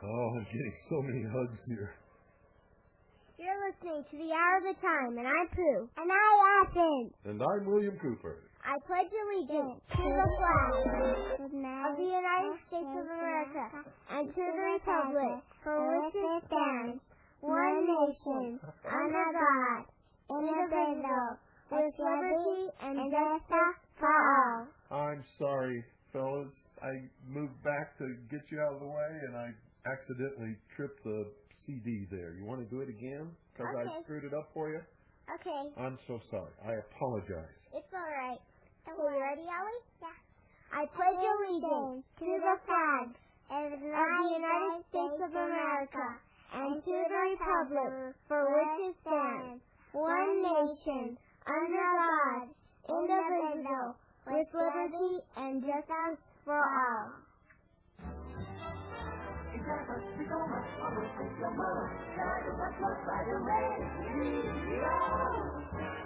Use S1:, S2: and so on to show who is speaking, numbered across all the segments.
S1: Oh, I'm getting so many hugs here.
S2: You're listening to The Hour of the Time, and I'm Pooh. And I'm Athens.
S1: And I'm William Cooper.
S2: I pledge allegiance to the flag of the United States of America and to the republic for which it stands, one nation, under God, indivisible, with liberty and justice for all.
S1: I'm sorry, fellas. I moved back to get you out of the way, and I accidentally tripped the CD there. You want to do it again? Because
S2: Okay.
S1: I screwed it up for you?
S2: Okay.
S1: I'm so sorry. I apologize.
S2: It's all right. So you ready, Ellie? Yeah. I pledge allegiance to the flag of the United States of America and to the republic for which it stands, one nation, under God, indivisible, with liberty and justice for all.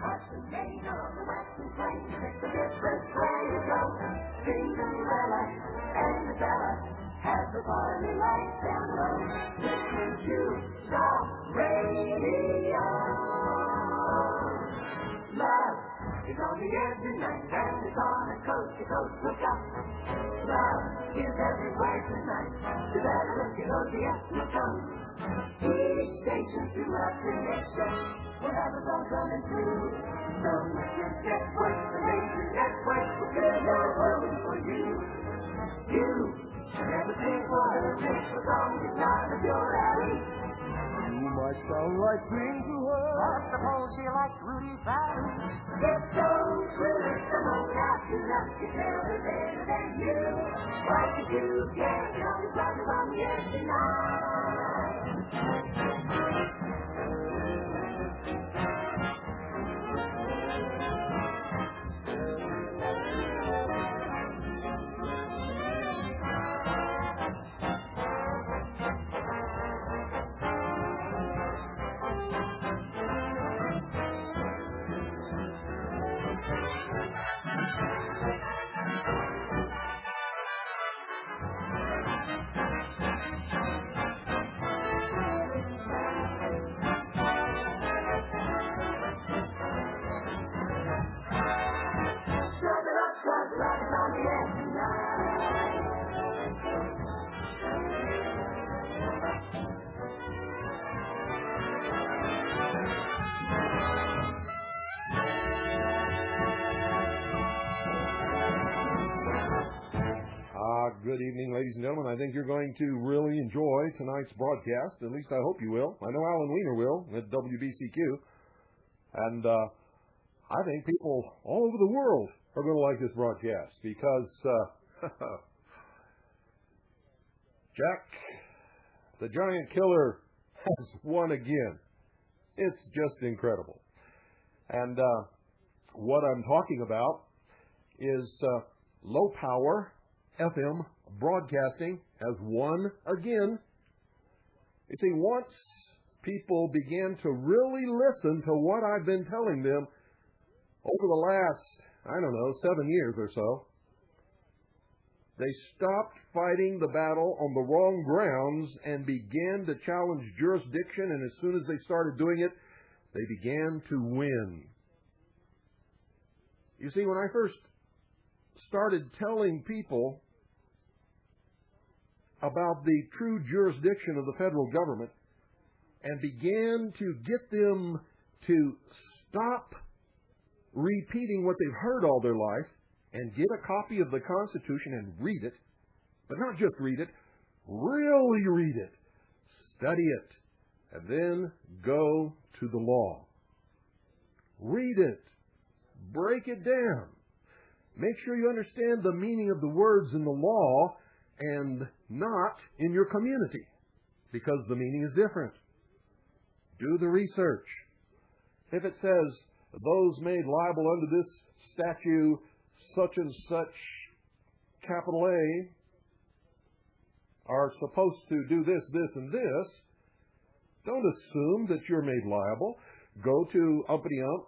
S3: What's the name of the Western plain? Makes a difference where you go. Cinderella and the Bella have the party lights down low. Listen to the radio. Love is on the air tonight, and it's on a coast-to-coast lookout. Love is everywhere tonight. You better look at ODS, look out. Each station throughout the nation will have a song coming through. So listen, network, the major network will fill your world for you. You should never think what a mix for song is not of your alley.
S1: You might sound like Green to her.
S4: I suppose she likes Rudy Valley.
S3: It's so true, come on now, you know you tell her better than you. What you do, yeah, you know it's right on the air tonight.
S1: Good evening, ladies and gentlemen. I think you're going to really enjoy tonight's broadcast. At least I hope you will. I know Alan Weiner will at WBCQ. And I think people all over the world are going to like this broadcast because Jack, the giant killer, has won again. It's just incredible. And what I'm talking about is low power FM broadcasting has won again. You see, once people began to really listen to what I've been telling them over the last, 7 years or so, they stopped fighting the battle on the wrong grounds and began to challenge jurisdiction, and as soon as they started doing it, they began to win. You see, when I first started telling people about the true jurisdiction of the federal government and began to get them to stop repeating what they've heard all their life and get a copy of the Constitution and read it, but not just read it, really read it, study it, and then go to the law. Read it, break it down, make sure you understand the meaning of the words in the law and not in your community, because the meaning is different. Do the research. If it says, those made liable under this statute, such and such, capital A, are supposed to do this, this, and this, don't assume that you're made liable. Go to uppity-ump,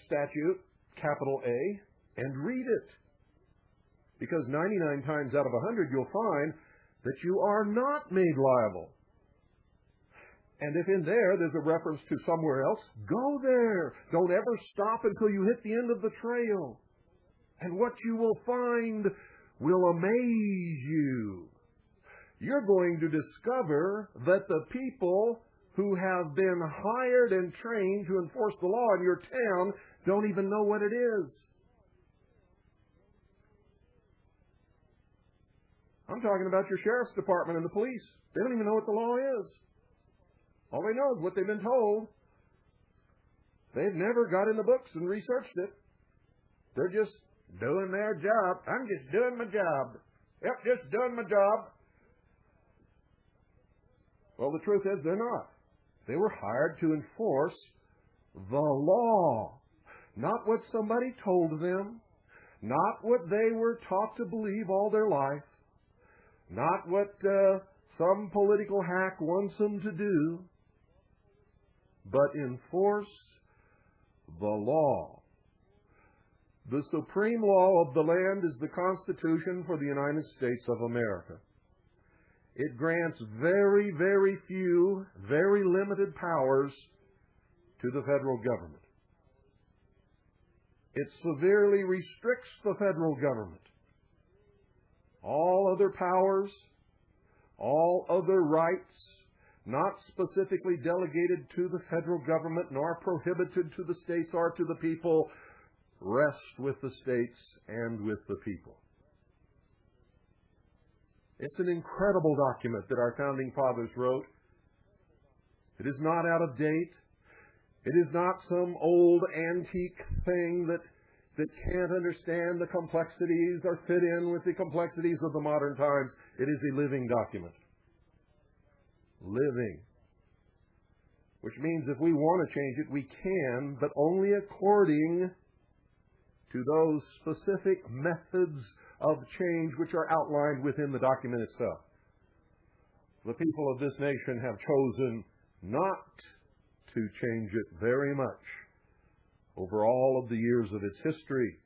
S1: statute, capital A, and read it. Because 99 times out of 100, you'll find that you are not made liable. And if in there's a reference to somewhere else, go there. Don't ever stop until you hit the end of the trail. And what you will find will amaze you. You're going to discover that the people who have been hired and trained to enforce the law in your town don't even know what it is. I'm talking about your sheriff's department and the police. They don't even know what the law is. All they know is what they've been told. They've never got in the books and researched it. They're just doing their job. I'm just doing my job. Yep, just doing my job. Well, the truth is they're not. They were hired to enforce the law, not what somebody told them, not what they were taught to believe all their life, not what some political hack wants them to do, but enforce the law. The supreme law of the land is the Constitution for the United States of America. It grants very, very few, very limited powers to the federal government. It severely restricts the federal government. All other powers, all other rights, not specifically delegated to the federal government nor prohibited to the states or to the people, rest with the states and with the people. It's an incredible document that our founding fathers wrote. It is not out of date. It is not some old antique thing that can't understand the complexities or fit in with the complexities of the modern times. It is a living document. Living. Which means if we want to change it, we can, but only according to those specific methods of change which are outlined within the document itself. The people of this nation have chosen not to change it very much over all of the years of its history,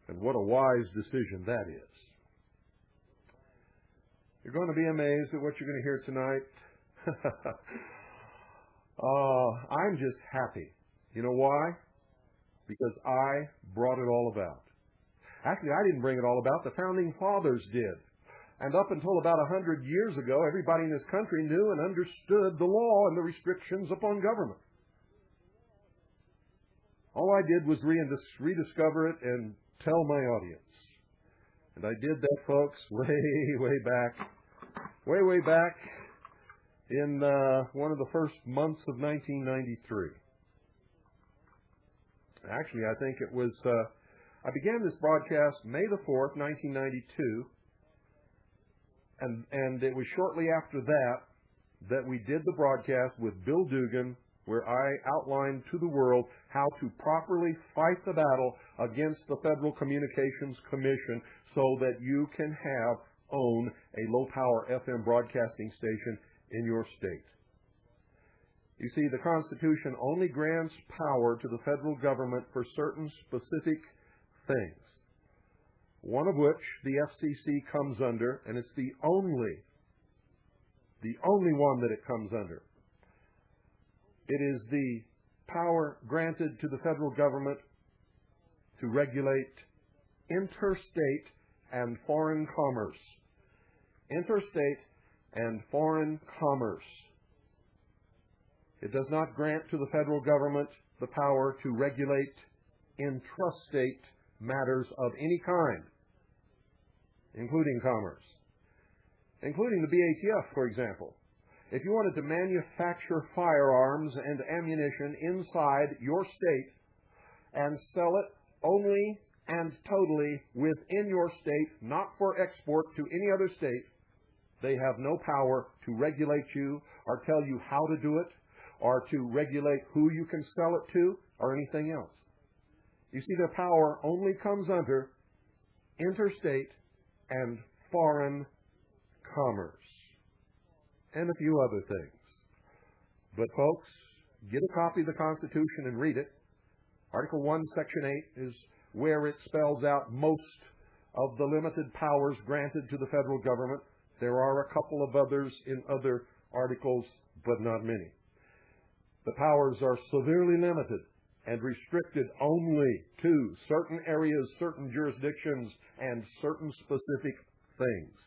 S1: and what a wise decision that is. You're going to be amazed at what you're going to hear tonight. I'm just happy. You know why? Because I brought it all about. Actually, I didn't bring it all about. The founding fathers did. And up until about 100 years ago, everybody in this country knew and understood the law and the restrictions upon government. All I did was rediscover it and tell my audience. And I did that, folks, way back in one of the first months of 1993. Actually, I think it was, I began this broadcast May the 4th, 1992, and it was shortly after that we did the broadcast with Bill Dugan, where I outlined to the world how to properly fight the battle against the Federal Communications Commission so that you can own a low-power FM broadcasting station in your state. You see, the Constitution only grants power to the federal government for certain specific things, one of which the FCC comes under, and it's the only one that it comes under. It is the power granted to the federal government to regulate interstate and foreign commerce. Interstate and foreign commerce. It does not grant to the federal government the power to regulate intrastate matters of any kind, including commerce, including the BATF, for example. If you wanted to manufacture firearms and ammunition inside your state and sell it only and totally within your state, not for export to any other state, they have no power to regulate you or tell you how to do it or to regulate who you can sell it to or anything else. You see, their power only comes under interstate and foreign commerce and a few other things. But folks, get a copy of the Constitution and read it. Article 1, Section 8 is where it spells out most of the limited powers granted to the federal government There are a couple of others in other articles, but not many. The powers are severely limited and restricted only to certain areas, certain jurisdictions, and certain specific things.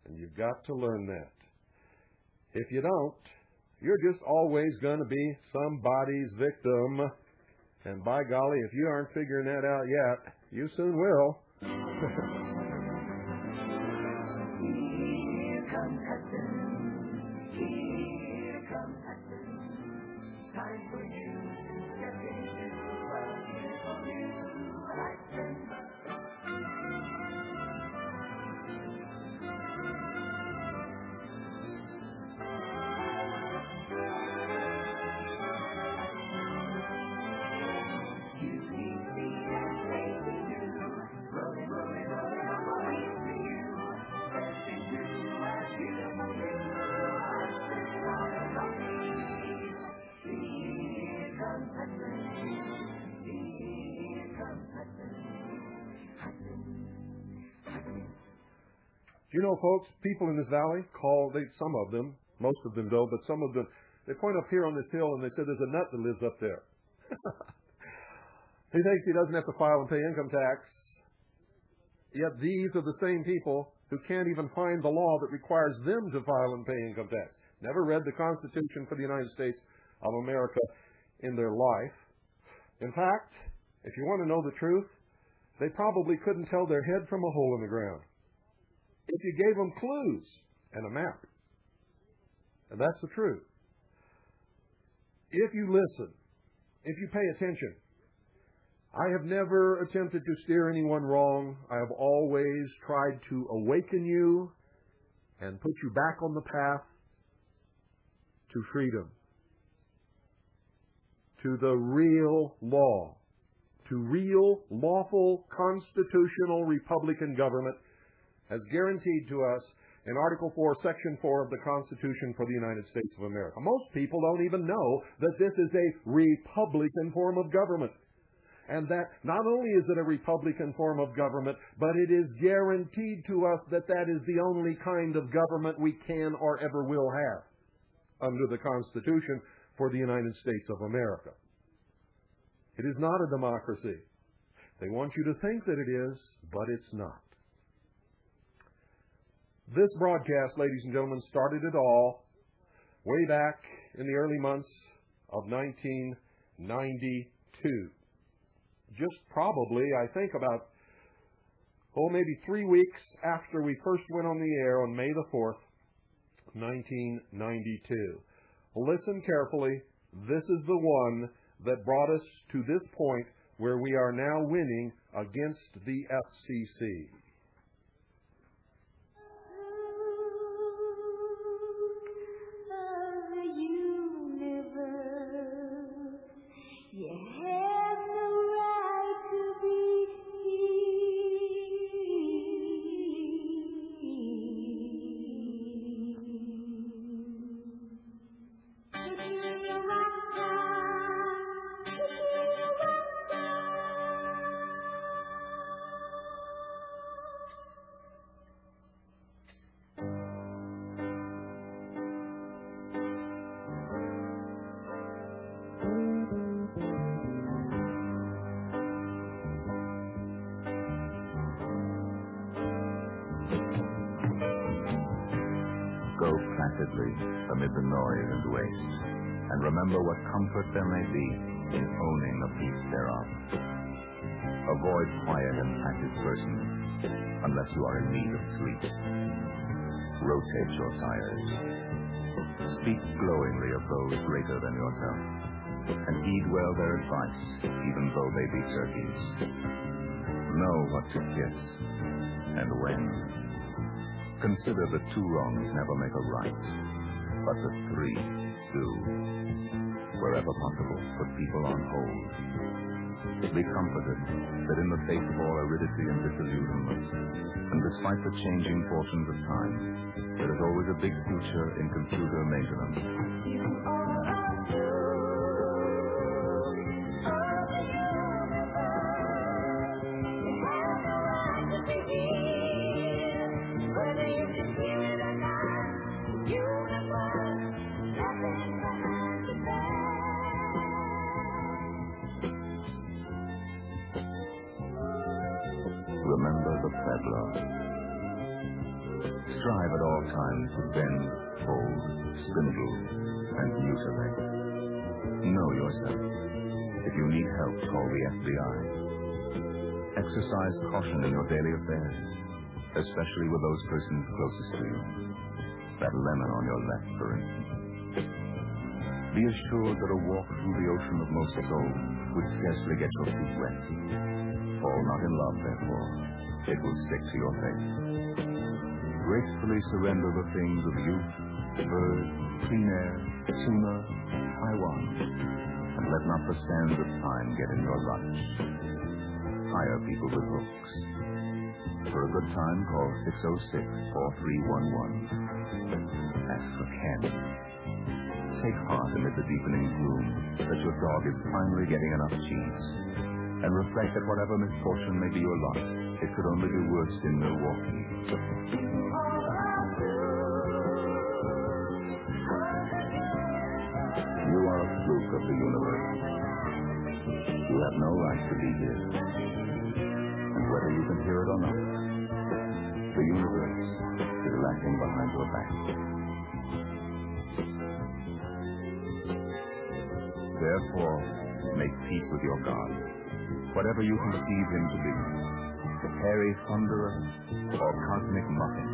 S1: And you've got to learn that. If you don't, you're just always going to be somebody's victim. And by golly, if you aren't figuring that out yet, you soon will.
S3: Here comes Hudson. Here comes Hudson. Time for you to step into a beautiful new horizon. You see me and racing through, rolling, rolling, rolling on the way to you. Stepping through a beautiful new horizon on a rocky. Here comes Hudson. Here comes Hudson. Hudson. Hudson.
S1: You know, folks, people in this valley some of them, most of them don't, but some of them, they point up here on this hill and they say there's a nut that lives up there. He thinks he doesn't have to file and pay income tax. Yet these are the same people who can't even find the law that requires them to file and pay income tax. Never read the Constitution for the United States of America in their life. In fact, if you want to know the truth, they probably couldn't tell their head from a hole in the ground if you gave them clues and a map. And that's the truth. If you listen, if you pay attention, I have never attempted to steer anyone wrong. I have always tried to awaken you and put you back on the path to freedom, to the real law, to real, lawful, constitutional Republican government as guaranteed to us in Article 4, Section 4 of the Constitution for the United States of America. Most people don't even know that this is a Republican form of government. And that not only is it a Republican form of government, but it is guaranteed to us that that is the only kind of government we can or ever will have under the Constitution for the United States of America. It is not a democracy. They want you to think that it is, but it's not. This broadcast, ladies and gentlemen, started it all way back in the early months of 1992. Just probably, I think about, maybe 3 weeks after we first went on the air on May the 4th, 1992. Listen carefully. This is the one that brought us to this point where we are now winning against the FCC.
S5: Amid the noise and waste, and remember what comfort there may be in owning a piece thereof. Avoid quiet and passive persons, unless you are in need of sleep. Rotate your tires. Speak glowingly of those greater than yourself, and heed well their advice, even though they be turkeys. Know what to kiss, and when. Consider that 2 wrongs never make a right, but the 3 do. Wherever possible, put people on hold. Be comforted that in the face of all aridity and disillusionment, and despite the changing fortunes of time, there is always a big future in computer maintenance.
S3: You are a jewel of the universe. You have the right to be here, whether you
S5: that love. Strive at all times to bend, fold, spindle, and mutilate. Know yourself. If you need help, call the FBI. Exercise caution in your daily affairs, especially with those persons closest to you. That lemon on your left, for instance. Be assured that a walk through the ocean of most souls would scarcely get your feet wet. Fall not in love, therefore. It will stick to your face. Gracefully surrender the things of youth, bird, clean air, tuna, Taiwan, and let not the sands of time get in your lunch. Hire people with hooks. For a good time, call 606-4311. Ask for Ken. Take heart amid the deepening gloom that your dog is finally getting enough cheese, and reflect that whatever misfortune may be your lot, it could only be worse in Milwaukee. You are a fluke of the universe. You have no right to be here. And whether you can hear it or not, the universe is laughing behind your back. Therefore, make peace with your God, whatever you conceive him to be, the hairy thunderer or cosmic muffin.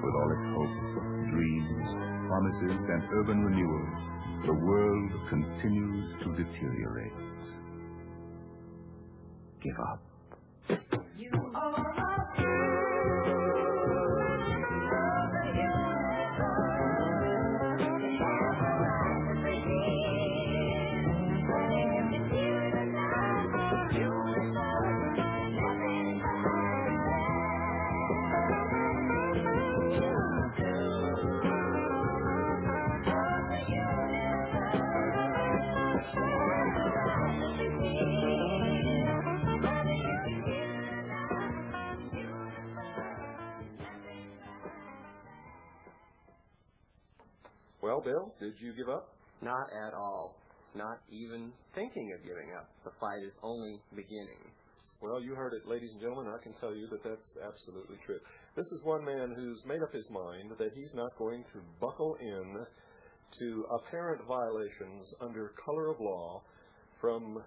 S5: With all its hopes, dreams, promises, and urban renewal, the world continues to deteriorate. Give up.
S3: You are
S1: Well, Bill, did you give up?
S6: Not at all. Not even thinking of giving up. The fight is only beginning.
S1: Well, you heard it, ladies and gentlemen. I can tell you that that's absolutely true. This is one man who's made up his mind that he's not going to buckle in to apparent violations under color of law from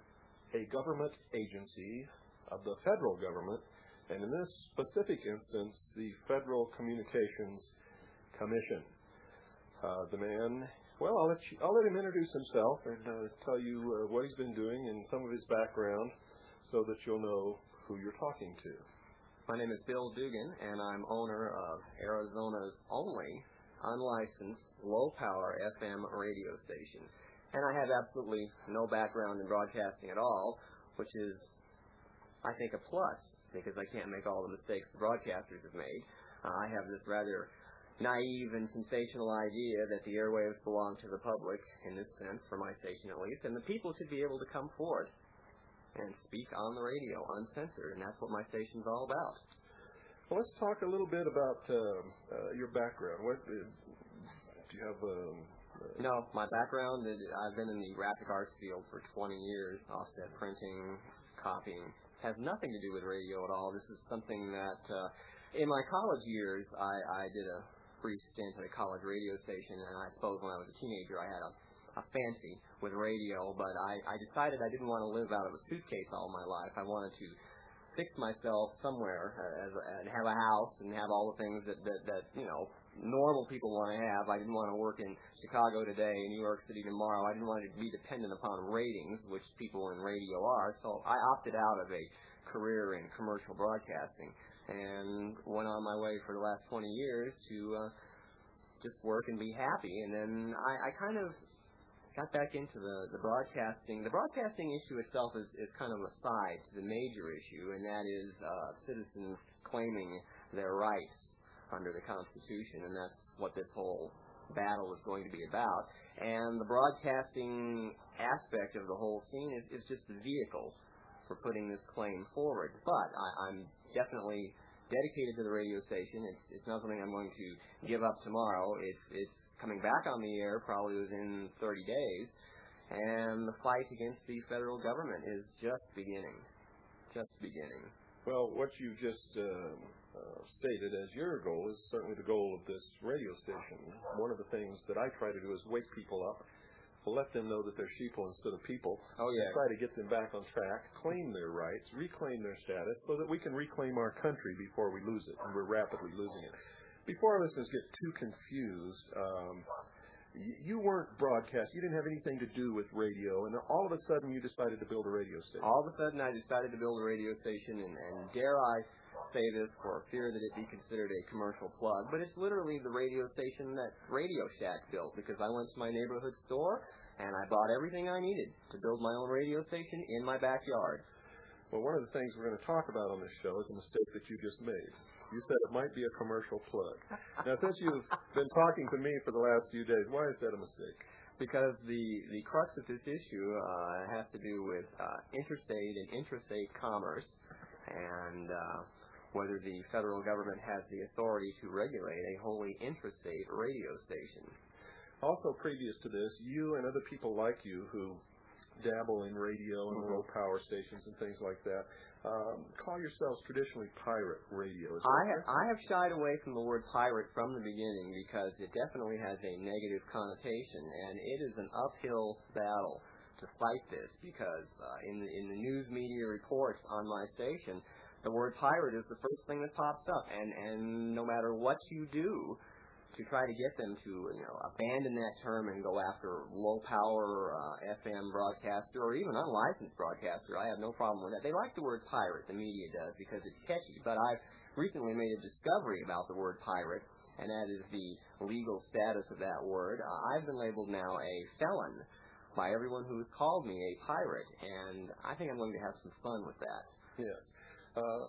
S1: a government agency of the federal government, and in this specific instance, the Federal Communications Commission. The man, well, I'll let him introduce himself and tell you what he's been doing and some of his background so that you'll know who you're talking to.
S6: My name is Bill Dugan, and I'm owner of Arizona's only unlicensed low-power FM radio station. And I have absolutely no background in broadcasting at all, which is, I think, a plus, because I can't make all the mistakes the broadcasters have made. I have this rather naive and sensational idea that the airwaves belong to the public, in this sense, for my station at least, and the people should be able to come forward and speak on the radio, uncensored, and that's what my station's all about.
S1: Well, let's talk a little bit about your background. What do you have?
S6: No, my background, I've been in the graphic arts field for 20 years, offset printing, copying. Has nothing to do with radio at all. This is something that, in my college years, I did a brief stint at a college radio station, and I suppose when I was a teenager I had a fancy with radio, but I decided I didn't want to live out of a suitcase all my life. I wanted to fix myself somewhere and have a house and have all the things that you know, normal people want to have. I didn't want to work in Chicago today, New York City tomorrow. I didn't want to be dependent upon ratings, which people in radio are, so I opted out of a career in commercial broadcasting and went on my way for the last 20 years to just work and be happy. And then I kind of got back into the broadcasting. The broadcasting issue itself is kind of a side to the major issue, and that is citizens claiming their rights under the Constitution, and that's what this whole battle is going to be about. And the broadcasting aspect of the whole scene is just the vehicle for putting this claim forward. But I'm definitely dedicated to the radio station. It's not something I'm going to give up tomorrow. It's coming back on the air probably within 30 days, and the fight against the federal government is just beginning. Just beginning.
S1: Well, what you just stated as your goal is certainly the goal of this radio station. One of the things that I try to do is wake people up, let them know that they're sheeple instead of people.
S6: Oh, yeah.
S1: Try to get them back on track, claim their rights, reclaim their status, so that we can reclaim our country before we lose it, and we're rapidly losing it. Before our listeners get too confused, you weren't broadcast. You didn't have anything to do with radio, and all of a sudden you decided to build a radio station.
S6: All of a sudden I decided to build a radio station, and dare I say this for fear that it be considered a commercial plug, but it's literally the radio station that Radio Shack built, because I went to my neighborhood store and I bought everything I needed to build my own radio station in my backyard.
S1: Well, one of the things we're going to talk about on this show is a mistake that you just made. You said it might be a commercial plug. Now, since you've been talking to me for the last few days, why is that a mistake?
S6: Because the crux of this issue has to do with interstate and intrastate commerce, and whether the federal government has the authority to regulate a wholly intrastate radio station.
S1: Also, previous to this, you and other people like you who dabble in radio and low power stations and things like that, call yourselves traditionally pirate radio.
S6: I have shied away from the word pirate from the beginning because it definitely has a negative connotation, and it is an uphill battle to fight this, because in the news media reports on my station, the word pirate is the first thing that pops up, and no matter what you do to try to get them to abandon that term and go after low power FM broadcaster or even unlicensed broadcaster, I have no problem with that. They like the word pirate, the media does, because it's catchy, but I've recently made a discovery about the word pirate, and that is the legal status of that word. I've been labeled now a felon by everyone who's called me a pirate, and I think I'm going to have some fun with that.
S1: Yes.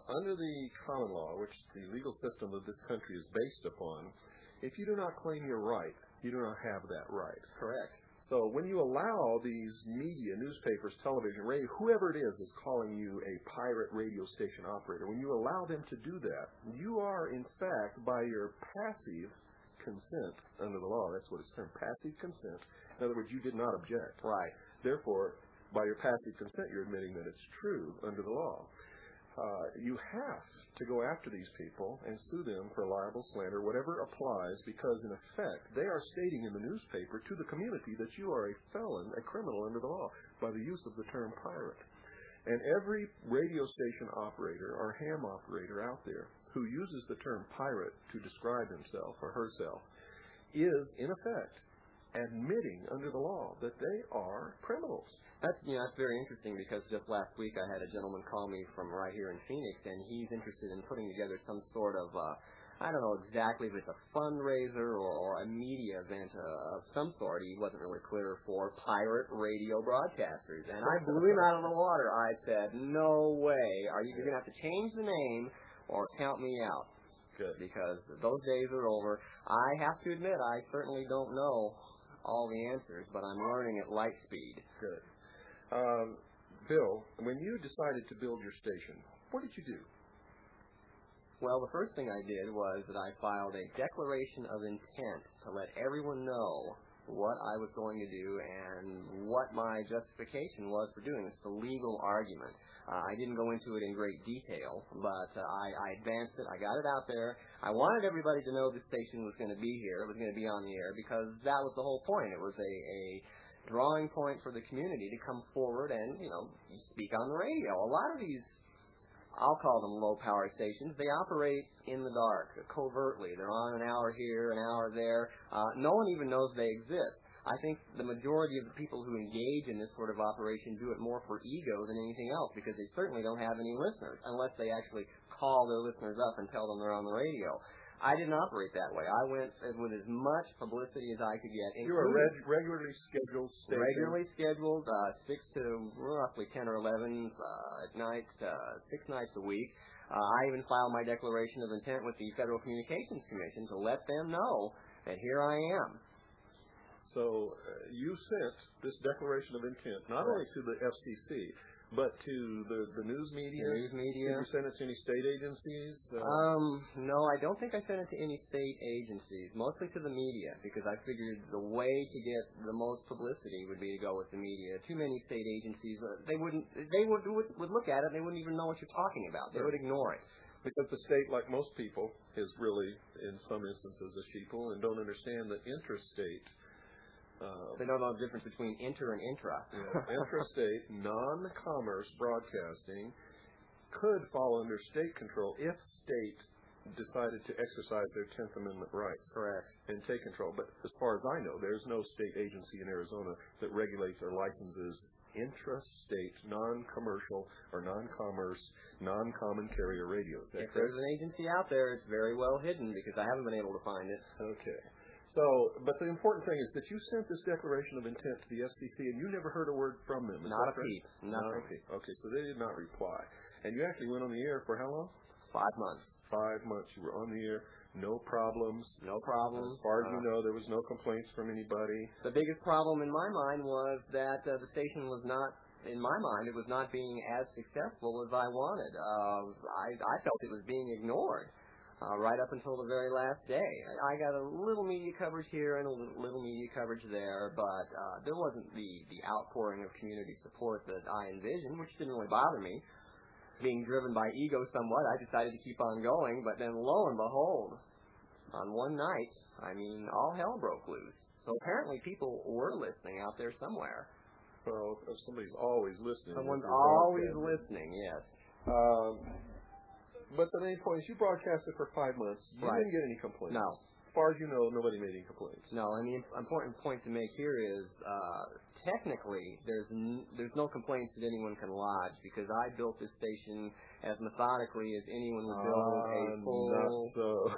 S1: Under the common law, which the legal system of this country is based upon, if you do not claim your right, you do not have that right.
S6: Correct.
S1: So when you allow these media, newspapers, television, radio, whoever it is calling you a pirate radio station operator, when you allow them to do that, you are, in fact, by your passive consent under the law, that's what it's termed, passive consent. In other words, you did not object.
S6: Right.
S1: Therefore, by your passive consent, you're admitting that it's true under the law. You have to go after these people and sue them for libel, slander, whatever applies, because in effect they are stating in the newspaper to the community that you are a felon, a criminal under the law, by the use of the term pirate. And every radio station operator or ham operator out there who uses the term pirate to describe himself or herself is, in effect, admitting under the law that they are criminals.
S6: That's very interesting, because just last week I had a gentleman call me from right here in Phoenix, and he's interested in putting together some sort of, I don't know exactly if it's a fundraiser or a media event of some sort. He wasn't really clear for pirate radio broadcasters, and I blew him out of the water. I said, no way. Are you going to have to change the name or count me out?
S1: Good.
S6: Because those days are over. I have to admit, I certainly don't know all the answers, but I'm learning at light speed.
S1: Good. Bill, when you decided to build your station, what did you do?
S6: Well, the first thing I did was that I filed a declaration of intent to let everyone know what I was going to do and what my justification was for doing this. It's a legal argument. I didn't go into it in great detail, but I advanced it. I got it out there. I wanted everybody to know the station was going to be here. It was going to be on the air, because that was the whole point. It was a drawing point for the community to come forward and, speak on the radio. A lot of these, I'll call them low-power stations, they operate in the dark, covertly. They're on an hour here, an hour there. No one even knows they exist. I think the majority of the people who engage in this sort of operation do it more for ego than anything else, because they certainly don't have any listeners, unless they actually call their listeners up and tell them they're on the radio. I didn't operate that way. I went with as much publicity as I could get.
S1: You were regularly scheduled station?
S6: Regularly scheduled, 6 to roughly 10 or 11 at night, 6 nights a week. I even filed my declaration of intent with the Federal Communications Commission to let them know that here I am.
S1: So you sent this declaration of intent not only to the FCC, But to the news media?
S6: The news media.
S1: Did you send it to any state agencies?
S6: No, I don't think I sent it to any state agencies. Mostly to the media, because I figured the way to get the most publicity would be to go with the media. Too many state agencies, they would look at it and they wouldn't even know what you're talking about. They would ignore it.
S1: Because the state, like most people, is really, in some instances, a sheeple and don't understand that interstate.
S6: They don't know the difference between inter and intra.
S1: Intrastate, non-commerce broadcasting could fall under state control if state decided to exercise their 10th Amendment rights.
S6: Correct.
S1: And take control. But as far as I know, there's no state agency in Arizona that regulates or licenses intrastate, non-commercial, or non-commerce, non-common carrier radios.
S6: If there's an agency out there, it's very well hidden because I haven't been able to find it.
S1: Okay. So, but the important thing is that you sent this declaration of intent to the FCC, and you never heard a word from them. Is
S6: Not
S1: that
S6: a peep.
S1: Not a peep. Okay, so they did not reply. And you actually went on the air for how long?
S6: 5 months.
S1: 5 months. You were on the air. No problems.
S6: No problems.
S1: As far as you know, there was no complaints from anybody.
S6: The biggest problem in my mind was that the station was not, in my mind, it was not being as successful as I wanted. I felt it was being ignored. Right up until the very last day. I got a little media coverage here and a little media coverage there, but there wasn't the outpouring of community support that I envisioned, which didn't really bother me. Being driven by ego somewhat, I decided to keep on going, but then lo and behold, on one night, all hell broke loose. So apparently people were listening out there somewhere.
S1: Well, if somebody's always listening.
S6: Someone's always listening, yes.
S1: But the main point is you broadcasted for 5 months. You didn't get any complaints.
S6: No.
S1: As far as you know, nobody made any complaints.
S6: No, and the important point to make here is technically there's no complaints that anyone can lodge because I built this station as methodically as anyone would build a full...
S1: Not so.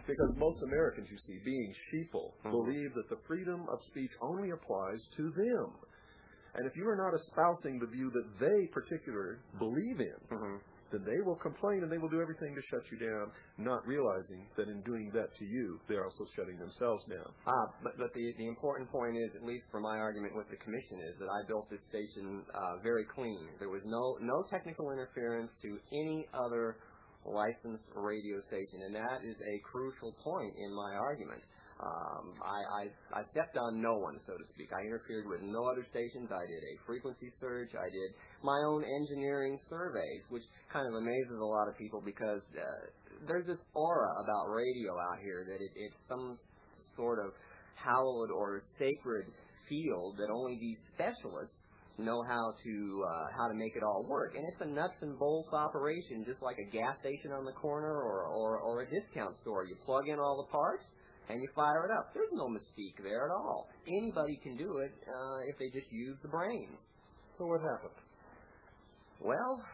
S1: Because most Americans, you see, being sheeple, believe that the freedom of speech only applies to them. And if you are not espousing the view that they particularly believe in, then they will complain and they will do everything to shut you down, not realizing that in doing that to you, they're also shutting themselves down.
S6: But the important point is, at least for my argument with the commission, is that I built this station very clean. There was no technical interference to any other licensed radio station, and that is a crucial point in my argument. I stepped on no one, so to speak. I interfered with no other stations. I did a frequency search. I did my own engineering surveys, which kind of amazes a lot of people because there's this aura about radio out here that it's some sort of hallowed or sacred field that only these specialists know how to make it all work. And it's a nuts and bolts operation, just like a gas station on the corner or a discount store. You plug in all the parts and you fire it up. There's no mystique there at all. Anybody can do it if they just use the brains.
S1: So what happened?
S6: Well,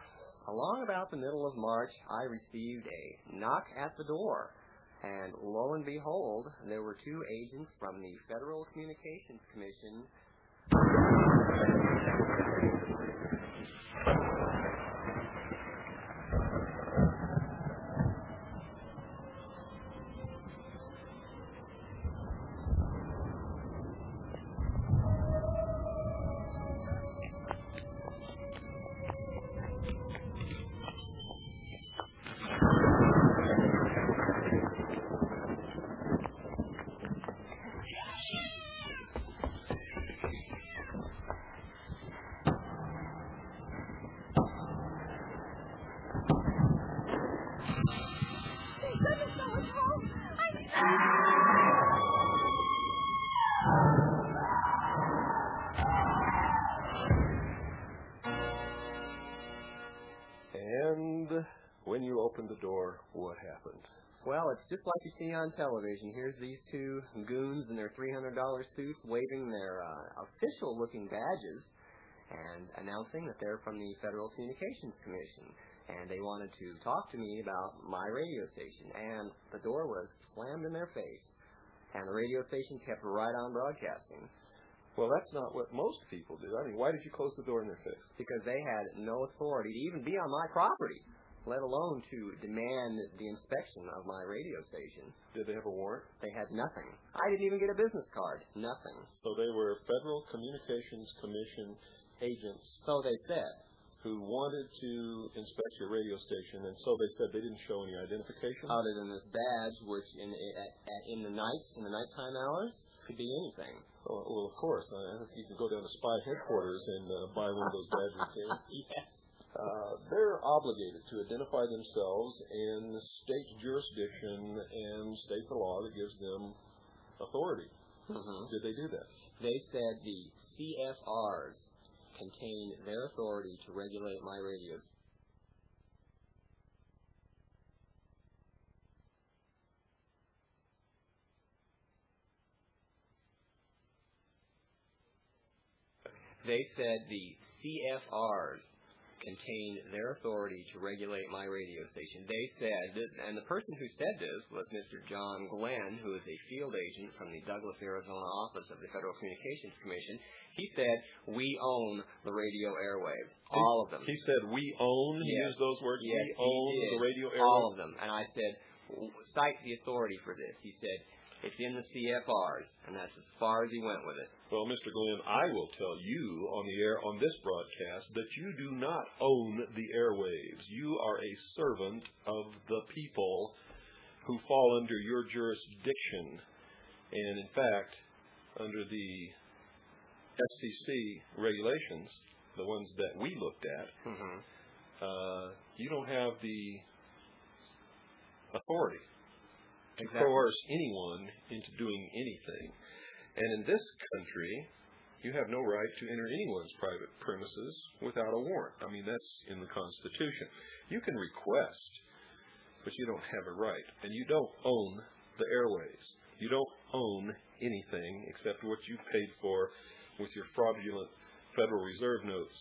S6: along about the middle of March, I received a knock at the door. And lo and behold, there were 2 agents from the Federal Communications Commission.
S1: And when you opened the door, what happened?
S6: Well, it's just like you see on television. Here's these 2 goons in their $300 suits waving their official-looking badges and announcing that they're from the Federal Communications Commission. And they wanted to talk to me about my radio station. And the door was slammed in their face. And the radio station kept right on broadcasting.
S1: Well, that's not what most people do. I mean, why did you close the door in their face?
S6: Because they had no authority to even be on my property, let alone to demand the inspection of my radio station.
S1: Did they have a warrant?
S6: They had nothing. I didn't even get a business card. Nothing.
S1: So they were Federal Communications Commission agents.
S6: So they said.
S7: who wanted to inspect your radio station, and so they said they didn't show any identification?
S6: Other than this badge, which in the nighttime hours, could be anything.
S7: Well, of course. You can go down to spy headquarters and buy one of those badges.
S6: Yes.
S7: They're obligated to identify themselves and state jurisdiction and state the law that gives them authority.
S6: Mm-hmm.
S7: Did they do that?
S6: They said the CFRs contain their authority to regulate my radios. They said the CFRs contain their authority to regulate my radio station. They said, and the person who said this was Mr. John Glenn, who is a field agent from the Douglas, Arizona office of the Federal Communications Commission. He said, we own the radio airwaves, all of them.
S7: He said, we own? He used those words?
S6: Yes,
S7: we own the radio airwaves?
S6: All of them. And I said, cite the authority for this. He said, it's in the CFRs, and that's as far as he went with it.
S7: Well, Mr. Glenn, I will tell you on the air on this broadcast that you do not own the airwaves. You are a servant of the people who fall under your jurisdiction. And in fact, under the FCC regulations, the ones that we looked at, you don't have the authority to coerce anyone into doing anything. And in this country, you have no right to enter anyone's private premises without a warrant. I mean, that's in the Constitution. You can request, but you don't have a right. And you don't own the airways. You don't own anything except what you paid for with your fraudulent Federal Reserve notes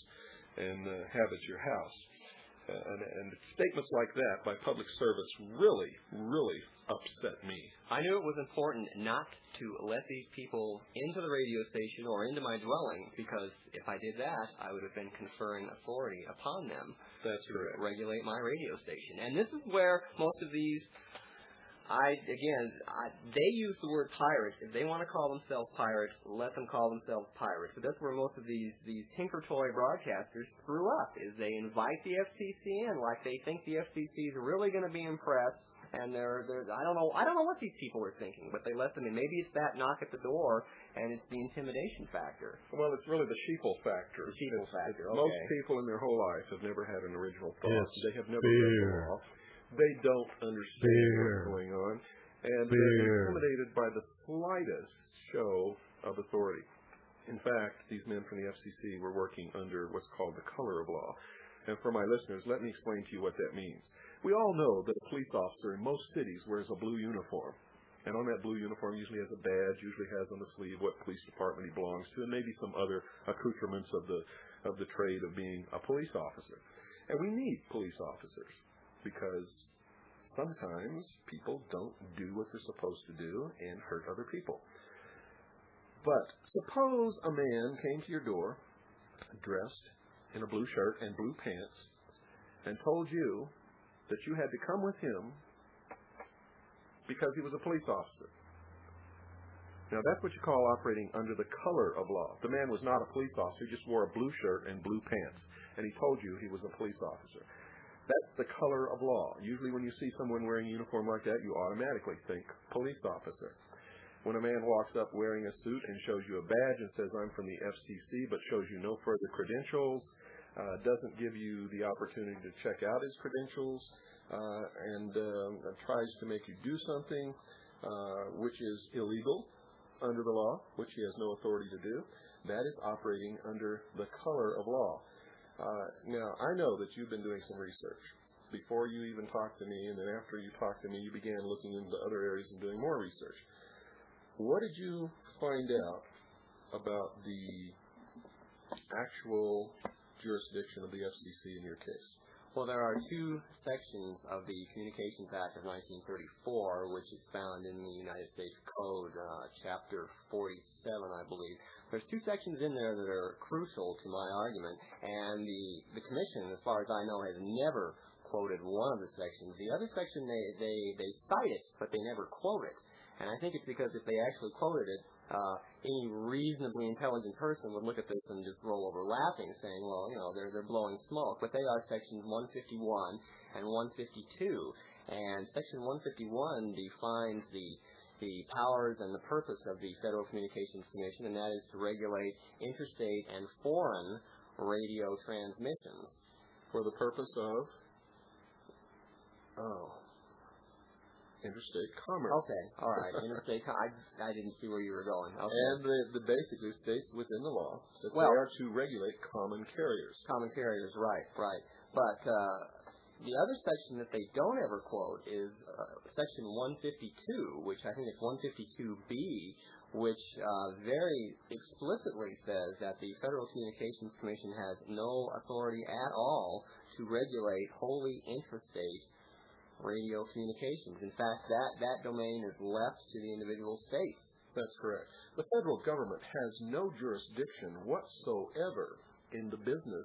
S7: and have at your house. And statements like that by public servants really, really upset me.
S6: I knew it was important not to let these people into the radio station or into my dwelling, because if I did that, I would have been conferring authority upon them
S7: to
S6: regulate my radio station. And this is where most of these, they use the word pirates. If they want to call themselves pirates, let them call themselves pirates. But that's where most of these tinker toy broadcasters screw up, is they invite the FCC in like they think the FCC is really going to be impressed. And they're I don't know what these people are thinking, but they let them in. Maybe it's that knock at the door, and it's the intimidation factor.
S7: Well, it's really the sheeple factor.
S6: The sheeple factor. Okay.
S7: Most people in their whole life have never had an original thought. They have never read the law. They don't understand what's going on, and they're intimidated by the slightest show of authority. In fact, these men from the FCC were working under what's called the color of law. And for my listeners, let me explain to you what that means. We all know that a police officer in most cities wears a blue uniform. And on that blue uniform usually has a badge, usually has on the sleeve what police department he belongs to, and maybe some other accoutrements of the trade of being a police officer. And we need police officers because sometimes people don't do what they're supposed to do and hurt other people. But suppose a man came to your door dressed in a blue shirt and blue pants and told you that you had to come with him because he was a police officer. Now, that's what you call operating under the color of law. The man was not a police officer. He just wore a blue shirt and blue pants, and he told you he was a police officer. That's the color of law. Usually when you see someone wearing a uniform like that, you automatically think police officer. When a man walks up wearing a suit and shows you a badge and says, I'm from the FCC, but shows you no further credentials, doesn't give you the opportunity to check out his credentials, and tries to make you do something which is illegal under the law, which he has no authority to do, that is operating under the color of law. Now, I know that you've been doing some research. Before you even talked to me, and then after you talked to me, you began looking into other areas and doing more research. What did you find out about the actual jurisdiction of the FCC in your case?
S6: Well, there are two sections of the Communications Act of 1934, which is found in the United States Code, Chapter 47, I believe. There's two sections in there that are crucial to my argument, and the Commission, as far as I know, has never quoted one of the sections. The other section, they cite it, but they never quote it. And I think it's because if they actually quoted it, any reasonably intelligent person would look at this and just roll over laughing, saying, well, you know, they're blowing smoke. But they are sections 151 and 152. And section 151 defines the powers and the purpose of the Federal Communications Commission, and that is to regulate interstate and foreign radio transmissions.
S7: For the purpose of? Interstate commerce.
S6: Okay, all right. Interstate I didn't see where you were going. Okay.
S7: And the basically states within the law that they are to regulate common carriers.
S6: Common carriers, right. But the other section that they don't ever quote is section 152, which I think is 152B, which very explicitly says that the Federal Communications Commission has no authority at all to regulate wholly intrastate radio communications. In fact, that domain is left to the individual states.
S7: That's correct. The federal government has no jurisdiction whatsoever in the business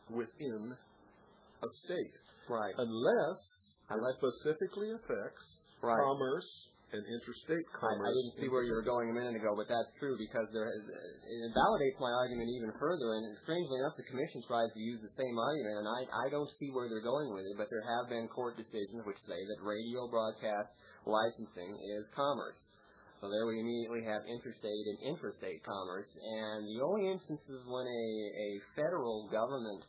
S7: within a state.
S6: Right.
S7: Unless it specifically affects commerce and interstate commerce.
S6: I didn't see where you were going a minute ago, but that's true because it invalidates my argument even further. And strangely enough, the Commission tries to use the same argument, and I don't see where they're going with it. But there have been court decisions which say that radio broadcast licensing is commerce. So there we immediately have interstate and intrastate commerce. And the only instances when a federal government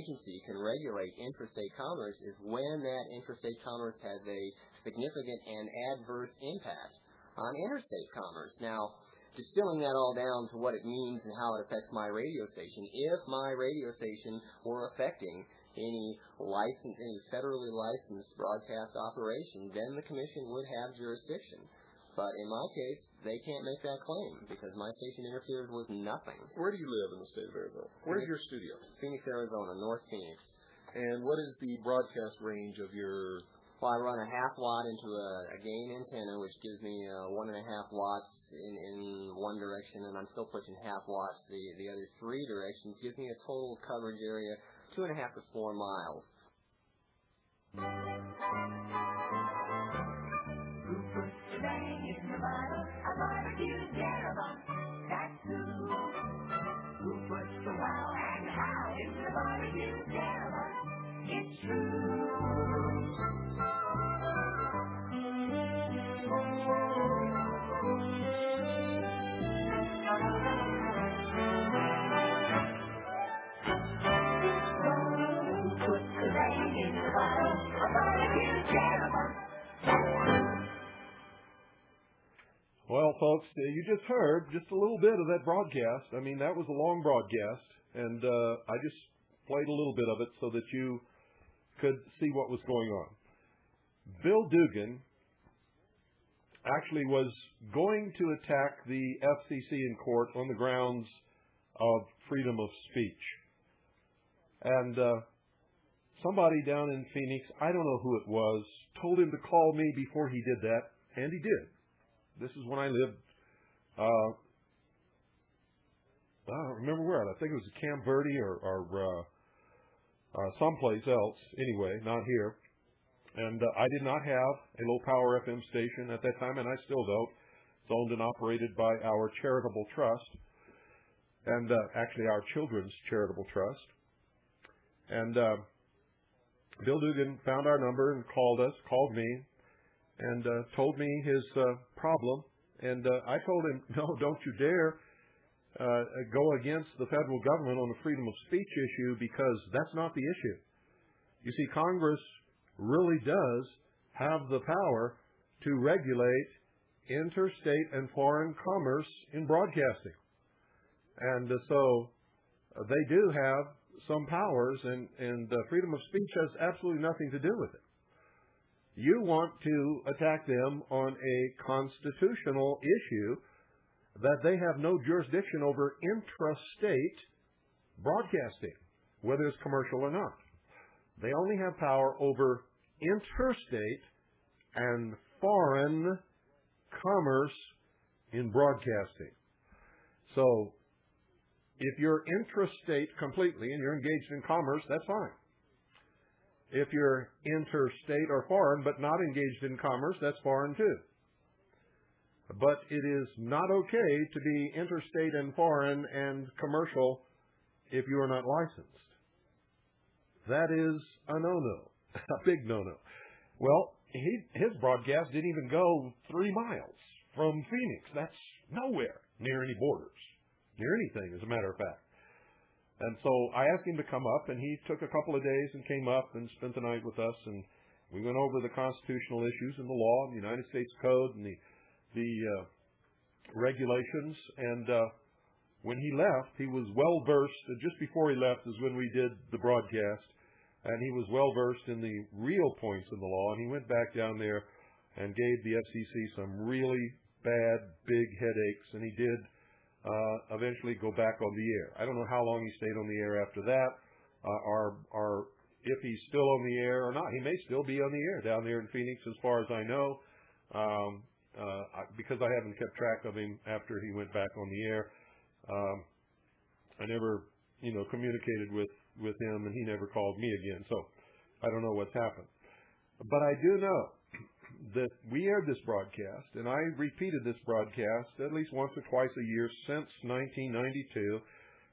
S6: agency can regulate intrastate commerce is when that intrastate commerce has a significant and adverse impact on interstate commerce. Now, distilling that all down to what it means and how it affects my radio station, if my radio station were affecting any federally licensed broadcast operation, then the Commission would have jurisdiction. But in my case, they can't make that claim because my station interferes with nothing.
S7: Where do you live in the state of Arizona? Where's your studio?
S6: Phoenix, Arizona, North Phoenix.
S7: And what is the broadcast range of your...
S6: Well, I run a half watt into a gain antenna, which gives me 1.5 watts in one direction, and I'm still pushing half watts the other three directions. Gives me a total coverage area 2.5 to 4 miles.
S3: In the bottle, a barbecue Jeroboam. That's who puts the wow and how in the barbecue Jeroboam. It's true. Who puts the bang in the bottle, a barbecue Jeroboam.
S1: Well, folks, you just heard just a little bit of that broadcast. I mean, that was a long broadcast, and I just played a little bit of it so that you could see what was going on. Bill Dugan actually was going to attack the FCC in court on the grounds of freedom of speech. And somebody down in Phoenix, I don't know who it was, told him to call me before he did that, and he did. This is when I lived, I don't remember where. I think it was Camp Verde or someplace else. Anyway, not here. And I did not have a low-power FM station at that time, and I still don't. It's owned and operated by our charitable trust, and actually our children's charitable trust. And Bill Dugan found our number and called me, and told me his problem. And I told him, no, don't you dare go against the federal government on the freedom of speech issue, because that's not the issue. You see, Congress really does have the power to regulate interstate and foreign commerce in broadcasting. And so they do have some powers, and freedom of speech has absolutely nothing to do with it. You want to attack them on a constitutional issue that they have no jurisdiction over intrastate broadcasting, whether it's commercial or not. They only have power over interstate and foreign commerce in broadcasting. So if you're intrastate completely and you're engaged in commerce, that's fine. If you're interstate or foreign but not engaged in commerce, that's foreign too. but it is not okay to be interstate and foreign and commercial if you are not licensed. That is a no-no, a big no-no. Well, his broadcast didn't even go 3 miles from Phoenix. That's nowhere near any borders, near anything, as a matter of fact. And so I asked him to come up, and he took a couple of days and came up and spent the night with us, and we went over the constitutional issues and the law, and the United States Code, and the regulations. And when he left, he was well-versed. Just before he left is when we did the broadcast, and he was well-versed in the real points of the law, and he went back down there and gave the FCC some really bad, big headaches, and he did eventually go back on the air. I don't know how long he stayed on the air after that, or if he's still on the air or not. He may still be on the air down there in Phoenix, as far as I know, because I haven't kept track of him after he went back on the air. I never, communicated with him, and he never called me again, so I don't know what's happened. But I do know that we aired this broadcast, and I repeated this broadcast at least once or twice a year since 1992,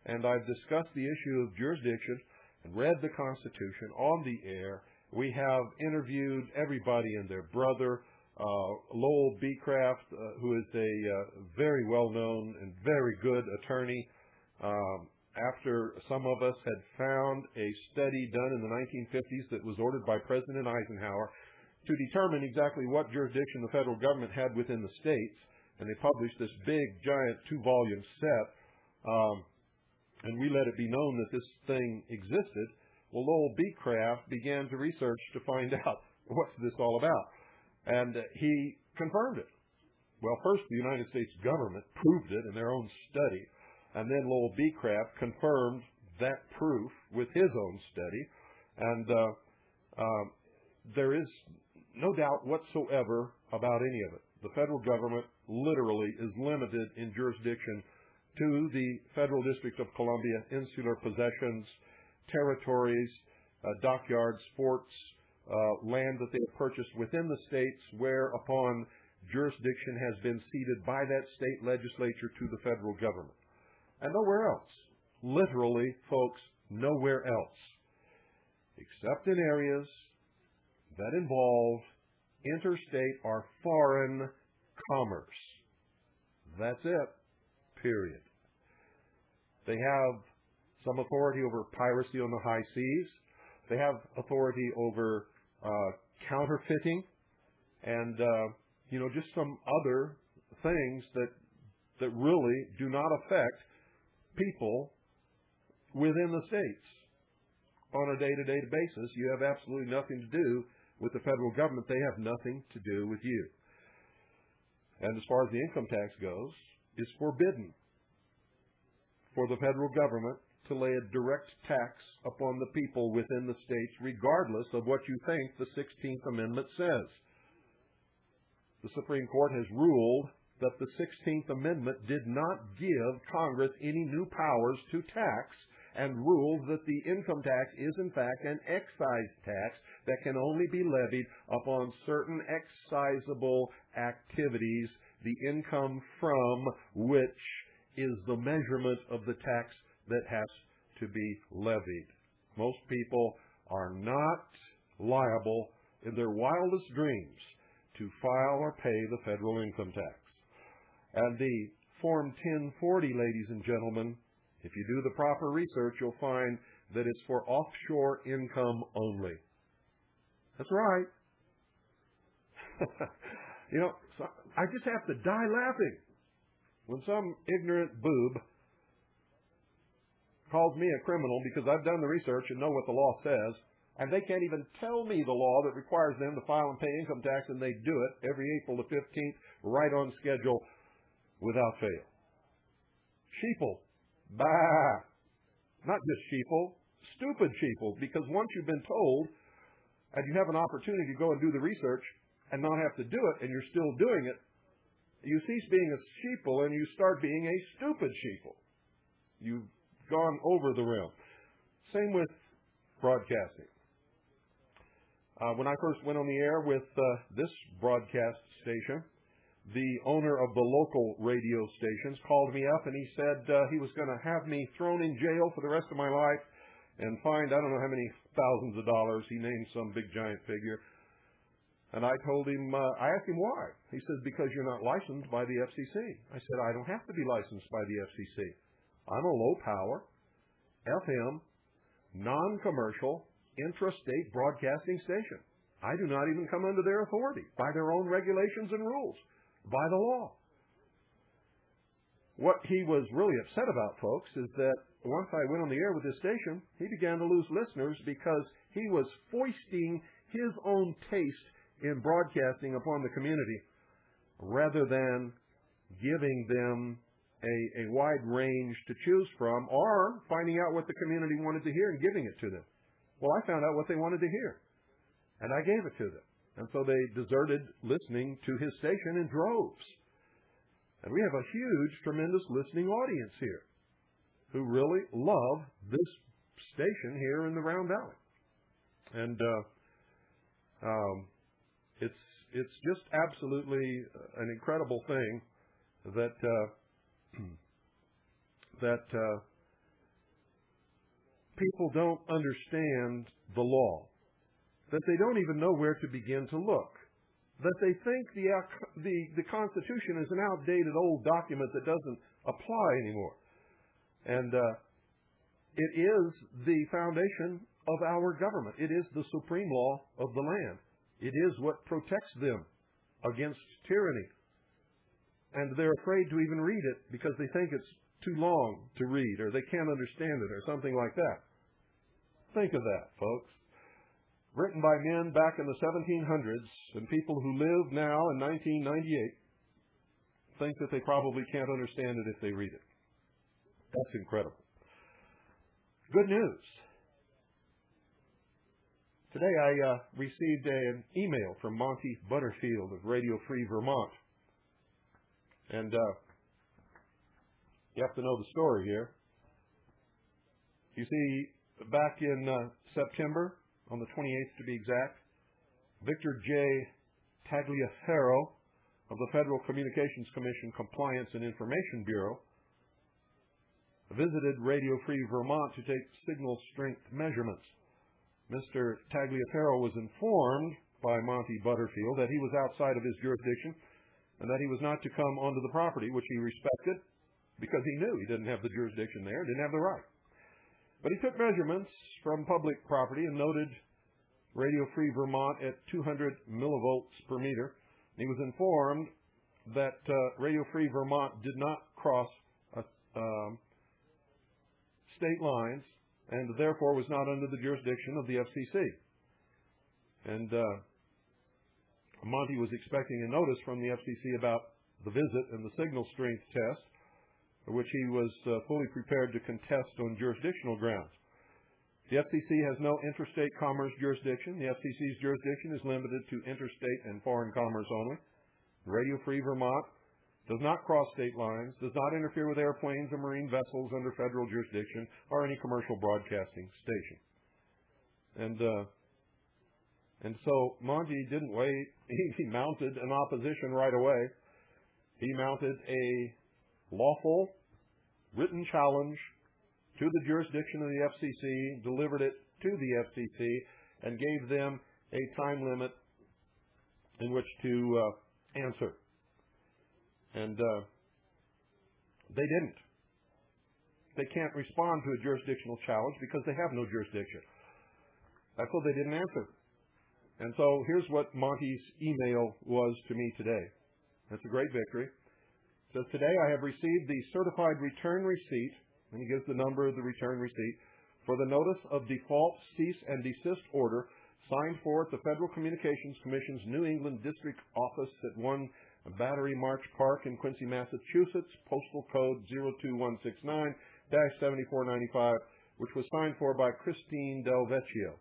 S1: and I've discussed the issue of jurisdiction and read the Constitution on the air. We have interviewed everybody and their brother, Lowell Beecraft, who is a very well-known and very good attorney. After some of us had found a study done in the 1950s that was ordered by President Eisenhower to determine exactly what jurisdiction the federal government had within the states, and they published this big, giant 2-volume set, and we let it be known that this thing existed. Well, Lowell Beecraft began to research to find out what's this all about, and he confirmed it. Well, first the United States government proved it in their own study, and then Lowell Beecraft confirmed that proof with his own study, and there is no doubt whatsoever about any of it. The federal government literally is limited in jurisdiction to the Federal District of Columbia, insular possessions, territories, dockyards, forts, land that they have purchased within the states, whereupon jurisdiction has been ceded by that state legislature to the federal government. And nowhere else. Literally, folks, nowhere else. Except in areas that involve interstate or foreign commerce. That's it. Period. They have some authority over piracy on the high seas. They have authority over counterfeiting and, just some other things that really do not affect people within the states. On a day-to-day basis, you have absolutely nothing to do with the federal government. They have nothing to do with you. And as far as the income tax goes, it's forbidden for the federal government to lay a direct tax upon the people within the states, regardless of what you think the 16th Amendment says. The Supreme Court has ruled that the 16th Amendment did not give Congress any new powers to tax, and ruled that the income tax is in fact an excise tax that can only be levied upon certain excisable activities, the income from which is the measurement of the tax that has to be levied. Most people are not liable in their wildest dreams to file or pay the federal income tax. And the Form 1040, ladies and gentlemen, if you do the proper research, you'll find that it's for offshore income only. That's right. So I just have to die laughing when some ignorant boob calls me a criminal because I've done the research and know what the law says, and they can't even tell me the law that requires them to file and pay income tax, and they do it every April the 15th, right on schedule, without fail. Sheeple. Bah! Not just sheeple, stupid sheeple, because once you've been told and you have an opportunity to go and do the research and not have to do it, and you're still doing it, you cease being a sheeple and you start being a stupid sheeple. You've gone over the rim. Same with broadcasting. When I first went on the air with this broadcast station, the owner of the local radio stations, called me up and he said he was going to have me thrown in jail for the rest of my life and fined I don't know how many thousands of dollars. He named some big giant figure. And I told him, I asked him why. He says, because you're not licensed by the FCC. I said, I don't have to be licensed by the FCC. I'm a low-power, FM, non-commercial, intrastate broadcasting station. I do not even come under their authority, by their own regulations and rules, by the law. What he was really upset about, folks, is that once I went on the air with this station, he began to lose listeners because he was foisting his own taste in broadcasting upon the community rather than giving them a wide range to choose from or finding out what the community wanted to hear and giving it to them. Well, I found out what they wanted to hear, and I gave it to them. And so they deserted listening to his station in droves. And we have a huge, tremendous listening audience here who really love this station here in the Round Valley. And it's just absolutely an incredible thing that people don't understand the law, that they don't even know where to begin to look, that they think the Constitution is an outdated old document that doesn't apply anymore. And it is the foundation of our government. It is the supreme law of the land. It is what protects them against tyranny. And they're afraid to even read it because they think it's too long to read or they can't understand it or something like that. Think of that, folks. Written by men back in the 1700s, and people who live now in 1998 think that they probably can't understand it if they read it. That's incredible. Good news. Today I received an email from Monty Butterfield of Radio Free Vermont. And you have to know the story here. You see, back in September, on the 28th to be exact, Victor J. Tagliaferro of the Federal Communications Commission Compliance and Information Bureau visited Radio Free Vermont to take signal strength measurements. Mr. Tagliaferro was informed by Monty Butterfield that he was outside of his jurisdiction and that he was not to come onto the property, which he respected because he knew he didn't have the jurisdiction there, didn't have the right. But he took measurements from public property and noted Radio Free Vermont at 200 millivolts per meter. He was informed that Radio Free Vermont did not cross state lines and therefore was not under the jurisdiction of the FCC. And Monty was expecting a notice from the FCC about the visit and the signal strength test, which he was fully prepared to contest on jurisdictional grounds. The FCC has no interstate commerce jurisdiction. The FCC's jurisdiction is limited to interstate and foreign commerce only. Radio Free Vermont does not cross state lines, does not interfere with airplanes or marine vessels under federal jurisdiction or any commercial broadcasting station. And so Monty didn't wait. He mounted an opposition right away. He mounted a lawful written challenge to the jurisdiction of the FCC, delivered it to the FCC, and gave them a time limit in which to answer. And they didn't. They can't respond to a jurisdictional challenge because they have no jurisdiction. That's why they didn't answer. And so here's what Monty's email was to me today. That's a great victory. It says, today I have received the certified return receipt, and he gives the number of the return receipt, for the notice of default cease and desist order signed for at the Federal Communications Commission's New England District Office at 1 Battery March Park in Quincy, Massachusetts, postal code 02169-7495, which was signed for by Christine Del Vecchio.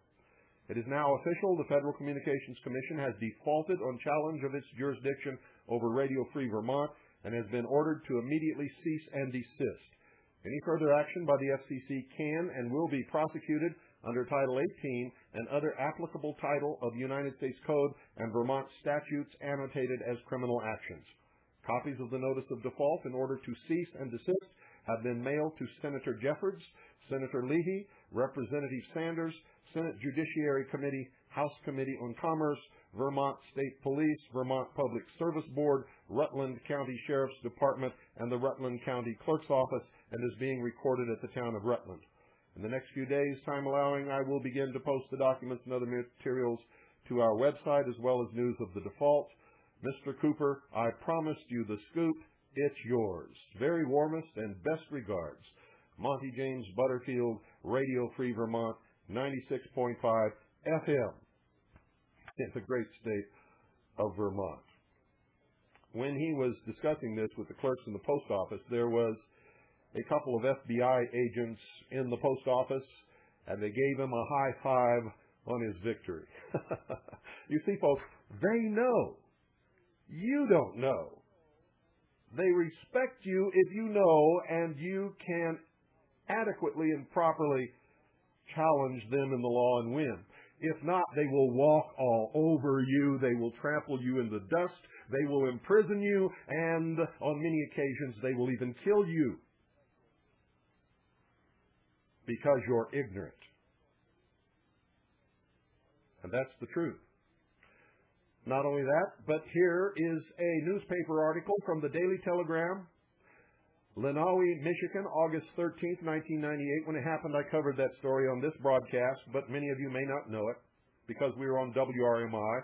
S1: It is now official. The Federal Communications Commission has defaulted on challenge of its jurisdiction over Radio Free Vermont and has been ordered to immediately cease and desist. Any further action by the FCC can and will be prosecuted under Title 18 and other applicable title of the United States Code and Vermont statutes annotated as criminal actions. Copies of the notice of default in order to cease and desist have been mailed to Senator Jeffords, Senator Leahy, Representative Sanders, Senate Judiciary Committee, House Committee on Commerce, Vermont State Police, Vermont Public Service Board, Rutland County Sheriff's Department, and the Rutland County Clerk's Office, and is being recorded at the town of Rutland. In the next few days, time allowing, I will begin to post the documents and other materials to our website, as well as news of the default. Mr. Cooper, I promised you the scoop. It's yours. Very warmest and best regards. Monty James Butterfield, Radio Free Vermont, 96.5 FM in the great state of Vermont. When he was discussing this with the clerks in the post office, there was a couple of FBI agents in the post office, and they gave him a high five on his victory. You see, folks, they know. You don't know. They respect you if you know and you can adequately and properly challenge them in the law and win. If not, they will walk all over you. They will trample you in the dust. They will imprison you, and on many occasions they will even kill you because you're ignorant. And that's the truth. Not only that, but here is a newspaper article from the Daily Telegram, Lenawi, Michigan, August 13th, 1998. When it happened, I covered that story on this broadcast, but many of you may not know it because we were on WRMI,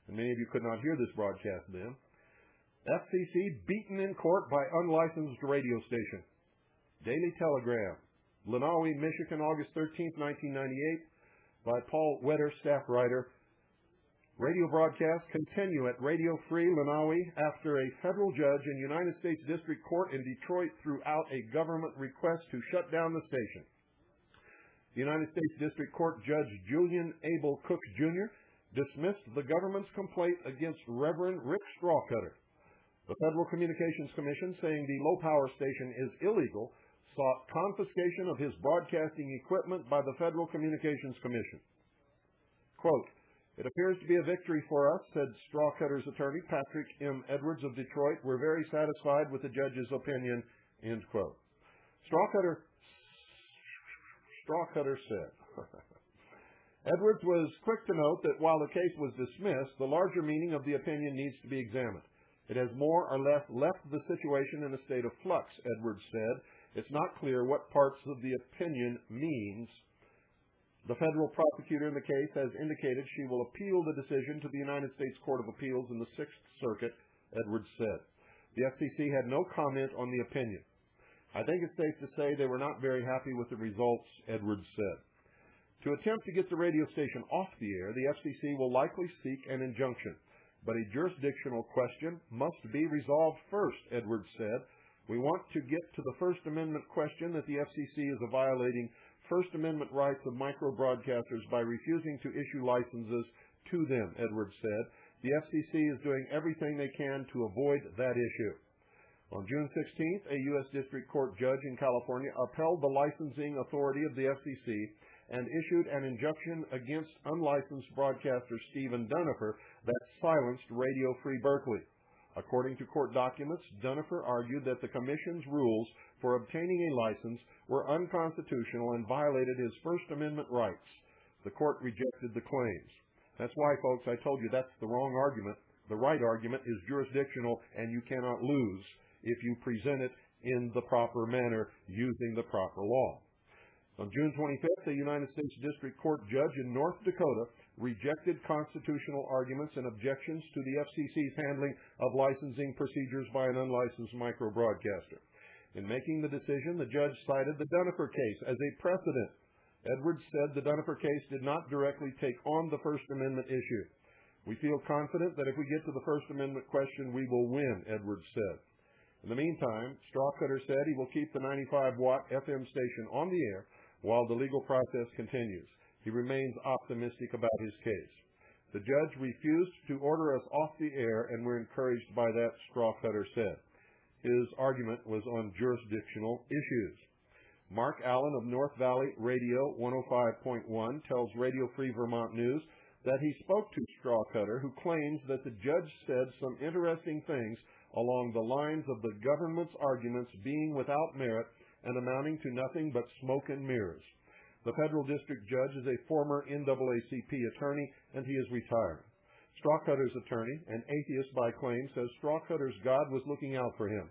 S1: and many of you could not hear this broadcast then. FCC beaten in court by unlicensed radio station. Daily Telegram, Lenawi, Michigan, August 13th, 1998, by Paul Wetter, staff writer. Radio broadcasts continue at Radio Free Lenawi after a federal judge in United States District Court in Detroit threw out a government request to shut down the station. The United States District Court Judge Julian Abel Cooks Jr. dismissed the government's complaint against Reverend Rick Strawcutter. The Federal Communications Commission, saying the low-power station is illegal, sought confiscation of his broadcasting equipment by the Federal Communications Commission. Quote, "It appears to be a victory for us," said Strawcutter's attorney, Patrick M. Edwards of Detroit. "We're very satisfied with the judge's opinion," end quote. Strawcutter said. Edwards was quick to note that while the case was dismissed, the larger meaning of the opinion needs to be examined. "It has more or less left the situation in a state of flux," Edwards said. "It's not clear what parts of the opinion means." The federal prosecutor in the case has indicated she will appeal the decision to the United States Court of Appeals in the Sixth Circuit, Edwards said. The FCC had no comment on the opinion. "I think it's safe to say they were not very happy with the results," Edwards said. To attempt to get the radio station off the air, the FCC will likely seek an injunction. But a jurisdictional question must be resolved first, Edwards said. "We want to get to the First Amendment question that the FCC is violating First Amendment rights of micro-broadcasters by refusing to issue licenses to them," Edwards said. The FCC is doing everything they can to avoid that issue. On June 16th, a U.S. District Court judge in California upheld the licensing authority of the FCC and issued an injunction against unlicensed broadcaster Stephen Dunifer that silenced Radio Free Berkeley. According to court documents, Dunifer argued that the Commission's rules for obtaining a license were unconstitutional and violated his First Amendment rights. The court rejected the claims. That's why, folks, I told you that's the wrong argument. The right argument is jurisdictional, and you cannot lose if you present it in the proper manner using the proper law. On June 25th, a United States District Court judge in North Dakota rejected constitutional arguments and objections to the FCC's handling of licensing procedures by an unlicensed micro-broadcaster. In making the decision, the judge cited the Dunifer case as a precedent. Edwards said the Dunifer case did not directly take on the First Amendment issue. "We feel confident that if we get to the First Amendment question, we will win," Edwards said. In the meantime, Strawcutter said he will keep the 95-watt FM station on the air while the legal process continues. He remains optimistic about his case. "The judge refused to order us off the air, and we're encouraged by that," Strawcutter said. His argument was on jurisdictional issues. Mark Allen of North Valley Radio 105.1 tells Radio Free Vermont News that he spoke to Strawcutter, who claims that the judge said some interesting things along the lines of the government's arguments being without merit and amounting to nothing but smoke and mirrors. The federal district judge is a former NAACP attorney, and he is retired. Strawcutter's attorney, an atheist by claim, says Strawcutter's God was looking out for him.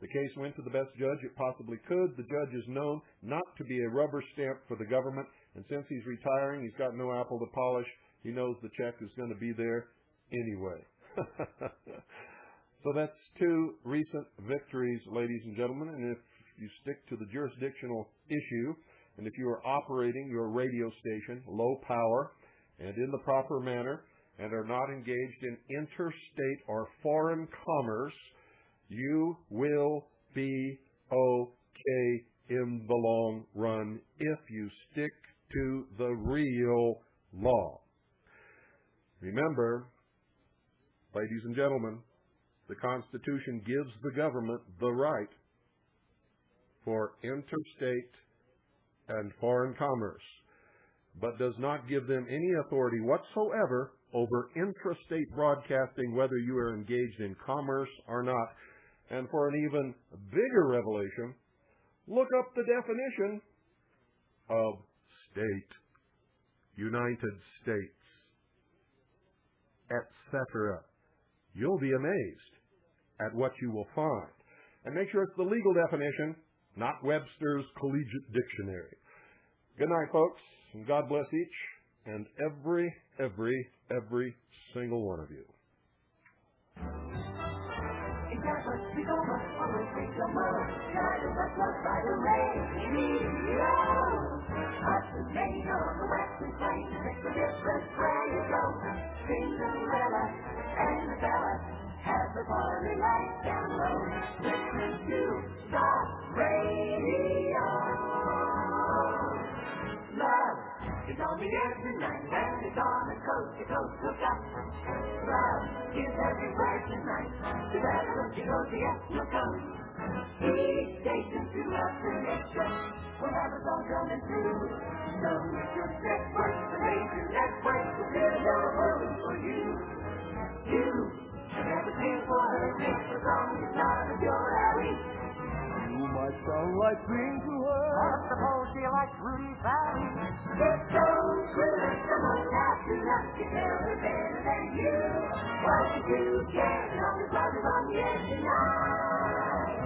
S1: The case went to the best judge it possibly could. The judge is known not to be a rubber stamp for the government, and since he's retiring, he's got no apple to polish. He knows the check is going to be there anyway. So that's two recent victories, ladies and gentlemen, and if you stick to the jurisdictional issue, and if you are operating your radio station low power and in the proper manner and are not engaged in interstate or foreign commerce, you will be okay in the long run if you stick to the real law. Remember, ladies and gentlemen, the Constitution gives the government the right for interstate and foreign commerce, but does not give them any authority whatsoever over intrastate broadcasting, whether you are engaged in commerce or not. And for an even bigger revelation, look up the definition of state, United States, etc. You'll be amazed at what you will find. And make sure it's the legal definition, not Webster's Collegiate Dictionary. Good night, folks, and God bless each and every single one of you.
S3: Have the party lights down low. Listen to the radio. Love is on the air tonight, and it's on a coast-to-coast hookup. Love is everywhere tonight. You better look, you know the S will come. Each station to us the nation will have a song coming through. So if your network, the major network, will fill your room for you. You never came for her, it's the song is out of your alley.
S4: You might sound like Green to her, but suppose she likes Rudy Valley.
S3: It's so true, it's the most happy luck you ever better than you. Why should you care? As long as love is on the air tonight.